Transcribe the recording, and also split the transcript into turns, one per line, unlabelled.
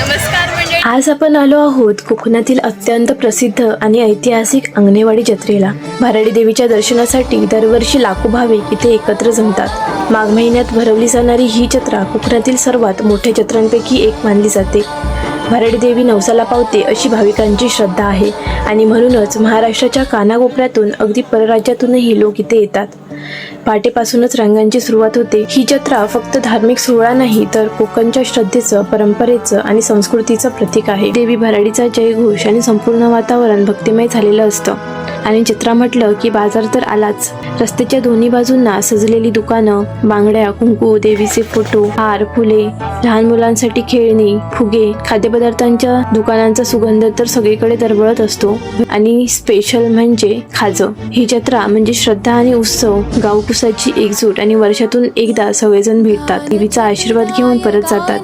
नमस्कार मंडळी.
आज आपण आलो आहोत कोकणातील अत्यंत प्रसिद्ध आणि ऐतिहासिक अंगणेवाडी जत्रेला. भराडी देवीच्या दर्शनासाठी दरवर्षी लाखो भाविक इथे एकत्र जमतात. माघ महिन्यात भरवली जाणारी ही जत्रा कोकणातील सर्वात मोठ्या जत्रांपैकी एक मानली जाते. भराडी देवी नवसाला पावते अशी भाविकांची श्रद्धा आहे आणि म्हणूनच महाराष्ट्राच्या कानाकोपऱ्यातून अगदी परराज्यातूनही लोक इथे येतात. पहाटेपासूनच रंगांची सुरुवात होते. ही जत्रा फक्त धार्मिक सोहळा नाही तर कोकणच्या श्रद्धेचं, परंपरेचं आणि संस्कृतीचं प्रतीक आहे. देवी भराडीचा जयघोष आणि संपूर्ण वातावरण भक्तिमय झालेलं असतं. आणि जत्रा म्हटलं की बाजार तर आलाच. रस्त्याच्या दोन्ही बाजूंना सजलेली दुकानं, बांगड्या, कुंकू, देवीचे फोटो, हार, फुले, लहान मुलांसाठी खेळणी, फुगे, खाद्यपदार्थांच्या दुकानांचा सुगंध तर सगळीकडे दरवळत असतो. आणि स्पेशल म्हणजे खाजं. ही जत्रा म्हणजे श्रद्धा आणि उत्सव, गावकुसाची एकजूट आणि वर्षातून एकदा सगळेजण भेटतात, देवीचा आशीर्वाद घेऊन परत जातात.